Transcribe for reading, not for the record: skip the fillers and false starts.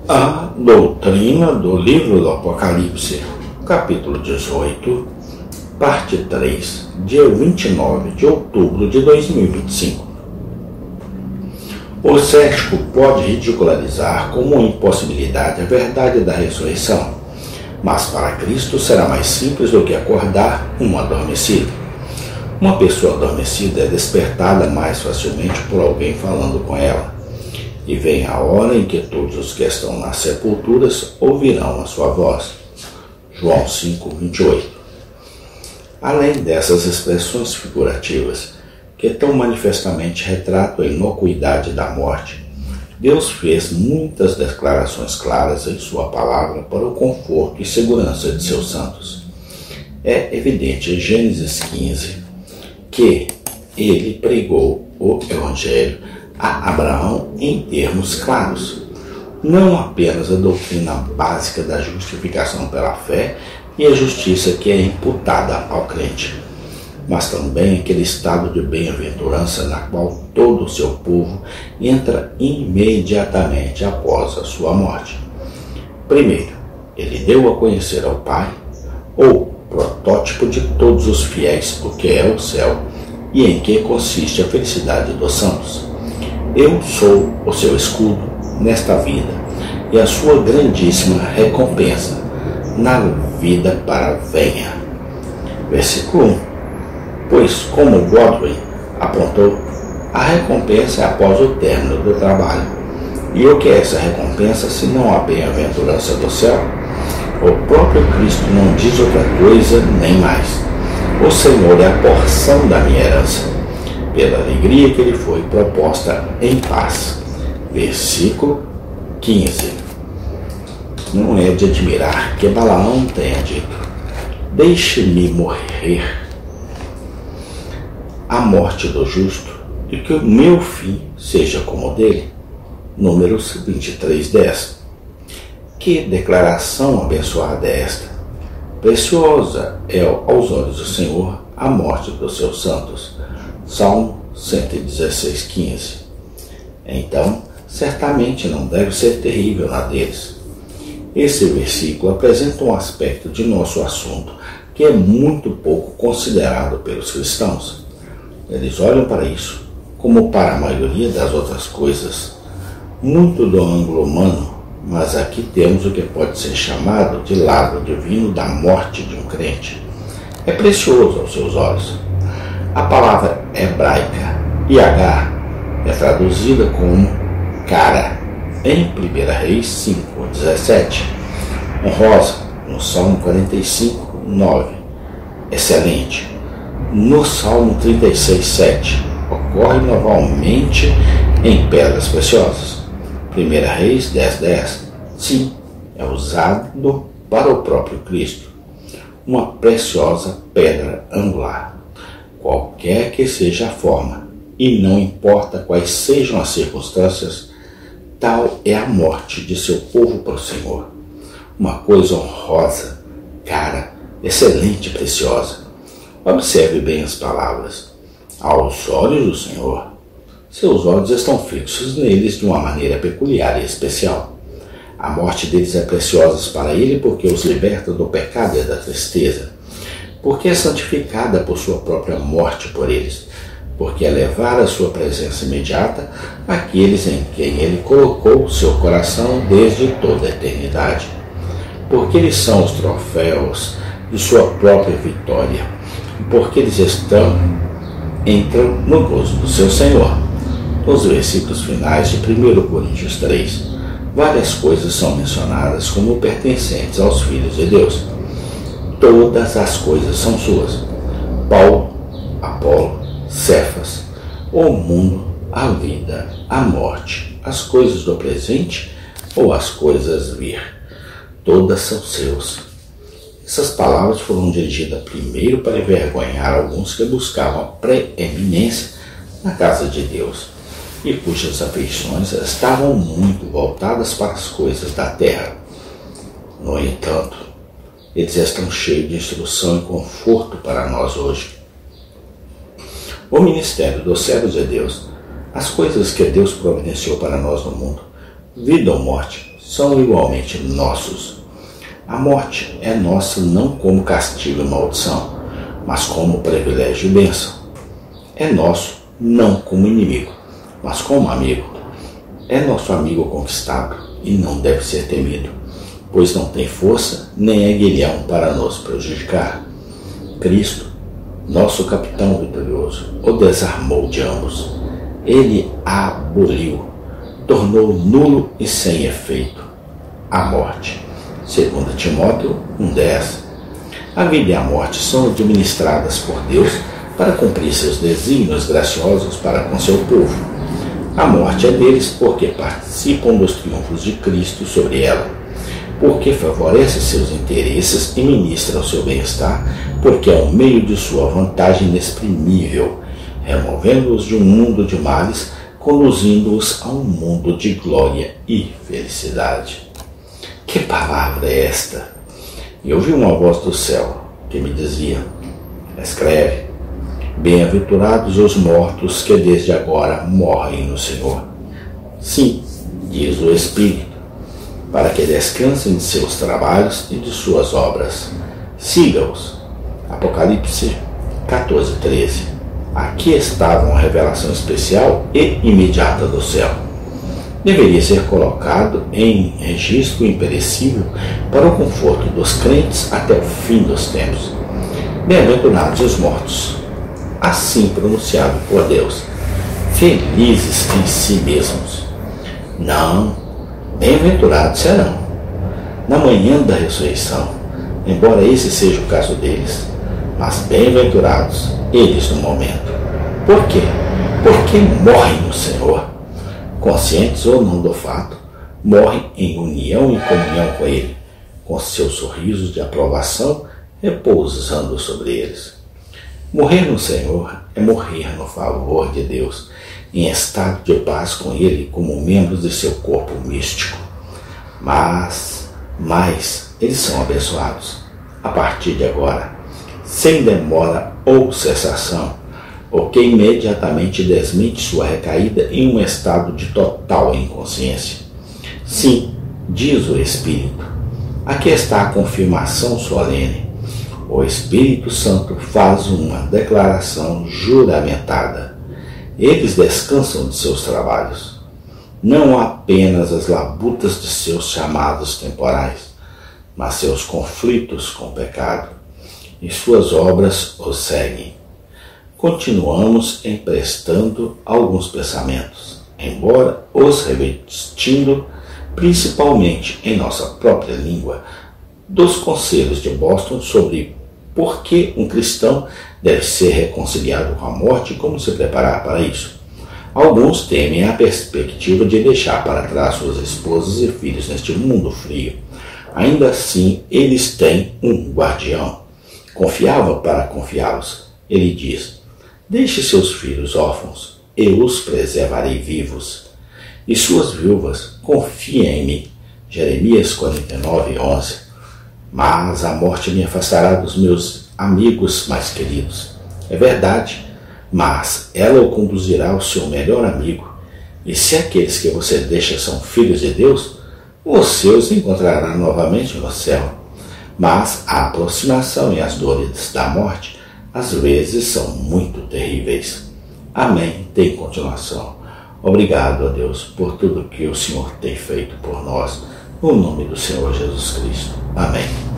A doutrina do livro do Apocalipse, capítulo 18, parte 3, dia 29 de outubro de 2025. O cético pode ridicularizar como uma impossibilidade a verdade da ressurreição, mas para Cristo será mais simples do que acordar um adormecido. Uma pessoa adormecida é despertada mais facilmente por alguém falando com ela. E vem a hora em que todos os que estão nas sepulturas ouvirão a sua voz. João 5:28. Além dessas expressões figurativas, que tão manifestamente retratam a inocuidade da morte, Deus fez muitas declarações claras em sua palavra para o conforto e segurança de seus santos. É evidente em Gênesis 15 que ele pregou o Evangelho a Abraão em termos claros, não apenas a doutrina básica da justificação pela fé e a justiça que é imputada ao crente, mas também aquele estado de bem-aventurança na qual todo o seu povo entra imediatamente após a sua morte. Primeiro, ele deu a conhecer ao Pai, ou protótipo de todos os fiéis, o que é o céu, e em que consiste a felicidade dos santos. Eu sou o seu escudo nesta vida e a sua grandíssima recompensa na vida para venha. Versículo 1. Pois, como Godwin apontou, a recompensa é após o término do trabalho. E o que é essa recompensa se não a bem-aventurança do céu? O próprio Cristo não diz outra coisa nem mais. O Senhor é a porção da minha herança, pela alegria que lhe foi proposta em paz. Versículo 15. Não é de admirar que Balaão tenha dito: deixe-me morrer a morte do justo, e que o meu fim seja como o dele. Números 23:10. Que declaração abençoada é esta! Preciosa é aos olhos do Senhor a morte dos seus santos. Salmo 116:15. Então, certamente não deve ser terrível na deles. Esse versículo apresenta um aspecto de nosso assunto que é muito pouco considerado pelos cristãos. Eles olham para isso, como para a maioria das outras coisas, muito do ângulo humano, mas aqui temos o que pode ser chamado de lado divino da morte de um crente. É precioso aos seus olhos. A palavra hebraica Yagá é traduzida como cara em 1 Reis 5:17, honrosa no Salmo 45:9, excelente no Salmo 36:7, ocorre novamente em pedras preciosas. 1 Reis 10:10, sim, é usado para o próprio Cristo, uma preciosa pedra angular. Qualquer que seja a forma, e não importa quais sejam as circunstâncias, tal é a morte de seu povo para o Senhor. Uma coisa honrosa, cara, excelente e preciosa. Observe bem as palavras. Aos olhos do Senhor, seus olhos estão fixos neles de uma maneira peculiar e especial. A morte deles é preciosa para ele porque os liberta do pecado e da tristeza, porque é santificada por sua própria morte por eles, porque é levar a sua presença imediata àqueles em quem ele colocou o seu coração desde toda a eternidade, porque eles são os troféus de sua própria vitória, e porque eles entram no gozo do seu Senhor. Nos versículos finais de 1 Coríntios 3, várias coisas são mencionadas como pertencentes aos filhos de Deus. Todas as coisas são suas. Paulo, Apolo, Cefas, o mundo, a vida, a morte, as coisas do presente ou as coisas vir. Todas são seus. Essas palavras foram dirigidas primeiro para envergonhar alguns que buscavam a preeminência na casa de Deus e cujas afeições estavam muito voltadas para as coisas da terra. No entanto, eles estão cheios de instrução e conforto para nós hoje. O ministério dos servos de Deus, as coisas que Deus providenciou para nós no mundo, vida ou morte, são igualmente nossos. A morte é nossa não como castigo e maldição, mas como privilégio e bênção. É nosso não como inimigo, mas como amigo. É nosso amigo conquistado e não deve ser temido, pois não tem força nem é aguilhão para nos prejudicar. Cristo, nosso capitão vitorioso, o desarmou de ambos. Ele a aboliu, tornou nulo e sem efeito a morte. 2 Timóteo 1,10. A vida e a morte são administradas por Deus para cumprir seus desígnios graciosos para com seu povo. A morte é deles porque participam dos triunfos de Cristo sobre ela, porque favorece seus interesses e ministra o seu bem-estar, porque é um meio de sua vantagem inexprimível, removendo-os de um mundo de males, conduzindo-os a um mundo de glória e felicidade. Que palavra é esta? E ouvi uma voz do céu que me dizia: escreve, bem-aventurados os mortos que desde agora morrem no Senhor. Sim, diz o Espírito, para que descansem de seus trabalhos e de suas obras. Siga-os. Apocalipse 14:13. Aqui estava uma revelação especial e imediata do céu. Deveria ser colocado em registro imperecível para o conforto dos crentes até o fim dos tempos. Bem-aventurados os mortos, assim pronunciado por Deus, felizes em si mesmos. Não, bem-aventurados serão na manhã da ressurreição, embora esse seja o caso deles, mas bem-aventurados eles no momento. Por quê? Porque morrem no Senhor, conscientes ou não do fato, morrem em união e comunhão com Ele, com seus sorrisos de aprovação repousando sobre eles. Morrer no Senhor é morrer no favor de Deus, em estado de paz com Ele como membros de seu corpo místico. Mas eles são abençoados a partir de agora, sem demora ou cessação, o que imediatamente desmente sua recaída em um estado de total inconsciência. Sim, diz o Espírito, aqui está a confirmação solene. O Espírito Santo faz uma declaração juramentada. Eles descansam de seus trabalhos, não apenas as labutas de seus chamados temporais, mas seus conflitos com o pecado, e suas obras os seguem. Continuamos emprestando alguns pensamentos, embora os revestindo, principalmente em nossa própria língua, dos conselhos de Boston sobre por que um cristão deve ser reconciliado com a morte e como se preparar para isso. Alguns temem a perspectiva de deixar para trás suas esposas e filhos neste mundo frio. Ainda assim, eles têm um guardião, confiável para confiá-los. Ele diz: deixe seus filhos órfãos, eu os preservarei vivos. E suas viúvas, confiem em mim. Jeremias 49:11. Mas a morte me afastará dos meus amigos mais queridos. É verdade, mas ela o conduzirá ao seu melhor amigo. E se aqueles que você deixa são filhos de Deus, você os encontrará novamente no céu. Mas a aproximação e as dores da morte às vezes são muito terríveis. Amém. Tem continuação. Obrigado a Deus por tudo que o Senhor tem feito por nós. No nome do Senhor Jesus Cristo. Amém.